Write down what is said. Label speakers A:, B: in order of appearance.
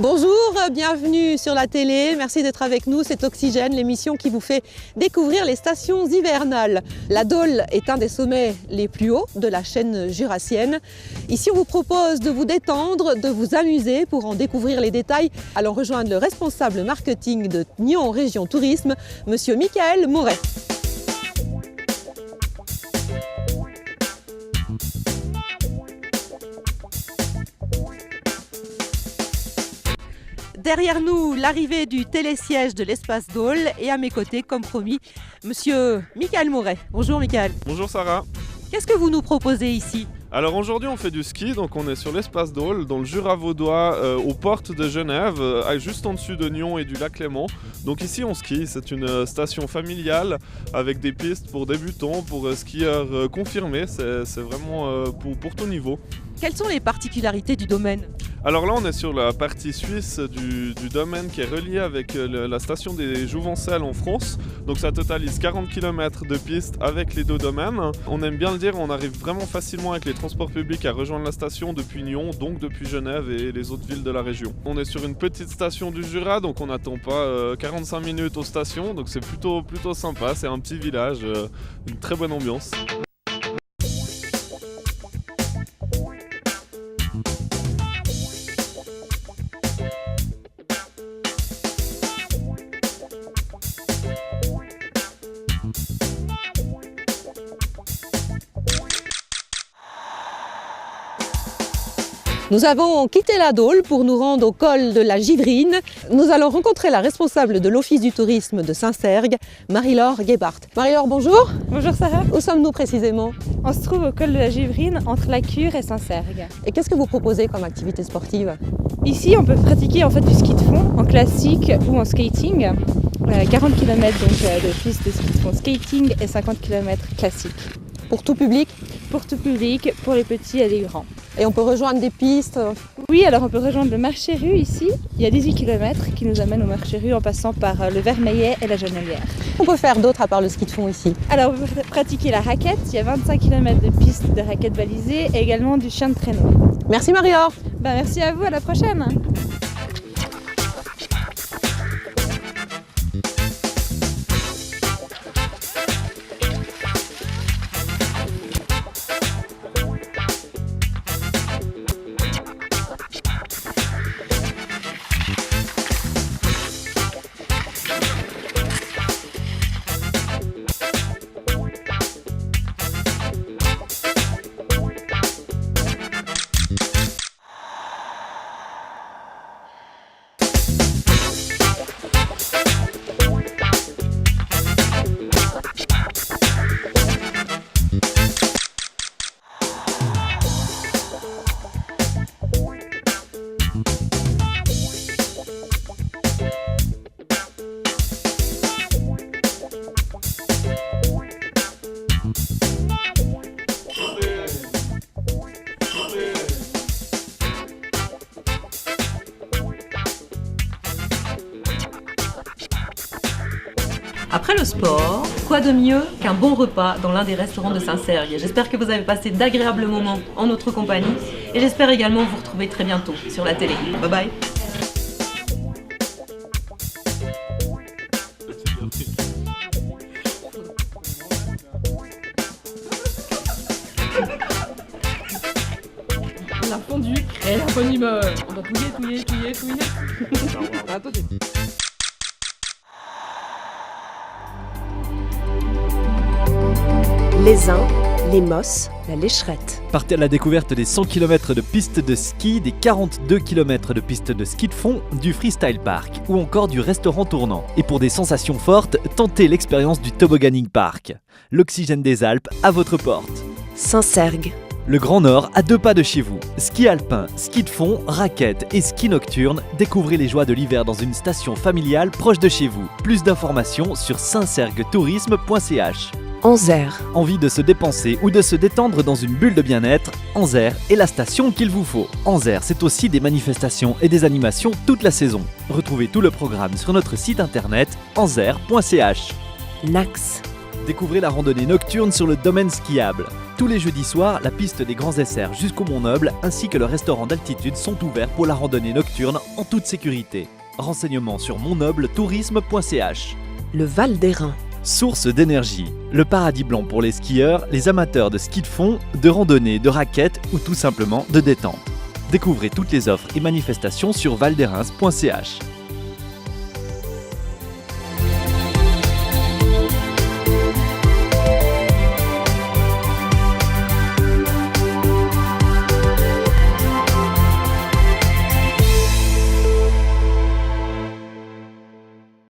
A: Bonjour, bienvenue sur la télé, merci d'être avec nous, c'est Oxygène, l'émission qui vous fait découvrir les stations hivernales. La Dôle est un des sommets les plus hauts de la chaîne jurassienne. Ici on vous propose de vous détendre, de vous amuser pour en découvrir les détails. Allons rejoindre le responsable marketing de Nyon Région Tourisme, monsieur Michael Moret. Derrière nous, l'arrivée du télésiège de l'espace Dôle et à mes côtés, comme promis, monsieur Michael Moret. Bonjour Michael.
B: Bonjour Sarah.
A: Qu'est-ce que vous nous proposez ici ?
B: Alors aujourd'hui on fait du ski, donc on est sur l'espace Dôle, dans le Jura vaudois, aux portes de Genève, juste en dessus de Nyon et du lac Léman. Donc ici on skie, c'est une station familiale avec des pistes pour débutants, pour skieurs confirmés, c'est vraiment pour tout niveau.
A: Quelles sont les particularités du domaine ?
B: Alors là on est sur la partie suisse du domaine qui est relié avec la station des Jouvencelles en France. Donc ça totalise 40 km de piste avec les deux domaines. On aime bien le dire, on arrive vraiment facilement avec les transports publics à rejoindre la station depuis Nyon, donc depuis Genève et les autres villes de la région. On est sur une petite station du Jura, donc on n'attend pas 45 minutes aux stations, donc c'est plutôt sympa, c'est un petit village, une très bonne ambiance.
A: Nous avons quitté la Dôle pour nous rendre au col de la Givrine. Nous allons rencontrer la responsable de l'Office du tourisme de Saint-Sergue, Marie-Laure Gebhardt. Marie-Laure, bonjour.
C: Bonjour Sarah.
A: Où sommes-nous précisément ?
C: On se trouve au col de la Givrine, entre la Cure et Saint-Sergue.
A: Et qu'est-ce que vous proposez comme activité sportive ?
C: Ici, on peut pratiquer en fait du ski de fond, en classique ou en skating. 40 km donc, de piste de ski de fond skating et 50 km classique.
A: Pour tout public ?
C: Pour tout public, pour les petits et les grands.
A: Et on peut rejoindre des pistes ?
C: Oui, alors on peut rejoindre le Marché-Rue ici. Il y a 18 km qui nous amènent au Marché-Rue en passant par le Vermeillet et la Genelière.
A: On peut faire d'autres à part le ski de fond ici ?
C: Alors on peut pratiquer la raquette. Il y a 25 km de piste de raquette balisée et également du chien de traîneau.
A: Merci Marie-Laure.
C: Merci à vous, à la prochaine.
A: Après le sport, quoi de mieux qu'un bon repas dans l'un des restaurants de Saint-Sergue. J'espère que vous avez passé d'agréables moments en notre compagnie et j'espère également vous retrouver très bientôt sur la télé. Bye bye.
D: La fondue et la bonne humeur. On va touiller. Attendez.
E: Les Uns, les Mosses, la Lécherette.
F: Partez à la découverte des 100 km de pistes de ski, des 42 km de pistes de ski de fond, du freestyle park ou encore du restaurant tournant. Et pour des sensations fortes, tentez l'expérience du tobogganing park. L'Oxygène des Alpes à votre porte.
E: Saint-Sergue,
F: Le Grand Nord, à 2 pas de chez vous. Ski alpin, ski de fond, raquettes et ski nocturne, découvrez les joies de l'hiver dans une station familiale proche de chez vous. Plus d'informations sur saintserguetourisme.ch.
E: Anzère.
F: Envie de se dépenser ou de se détendre dans une bulle de bien-être, Anzère est la station qu'il vous faut. Anzère, c'est aussi des manifestations et des animations toute la saison. Retrouvez tout le programme sur notre site internet anzère.ch.
E: Nax.
F: Découvrez la randonnée nocturne sur le domaine skiable. Tous les jeudis soirs, la piste des Grands Essers jusqu'au Mont-Noble ainsi que le restaurant d'altitude sont ouverts pour la randonnée nocturne en toute sécurité. Renseignements sur montnobletourisme.ch.
E: Le Val d'Airain.
F: Source d'énergie. Le paradis blanc pour les skieurs, les amateurs de ski de fond, de randonnée, de raquettes ou tout simplement de détente. Découvrez toutes les offres et manifestations sur valderins.ch.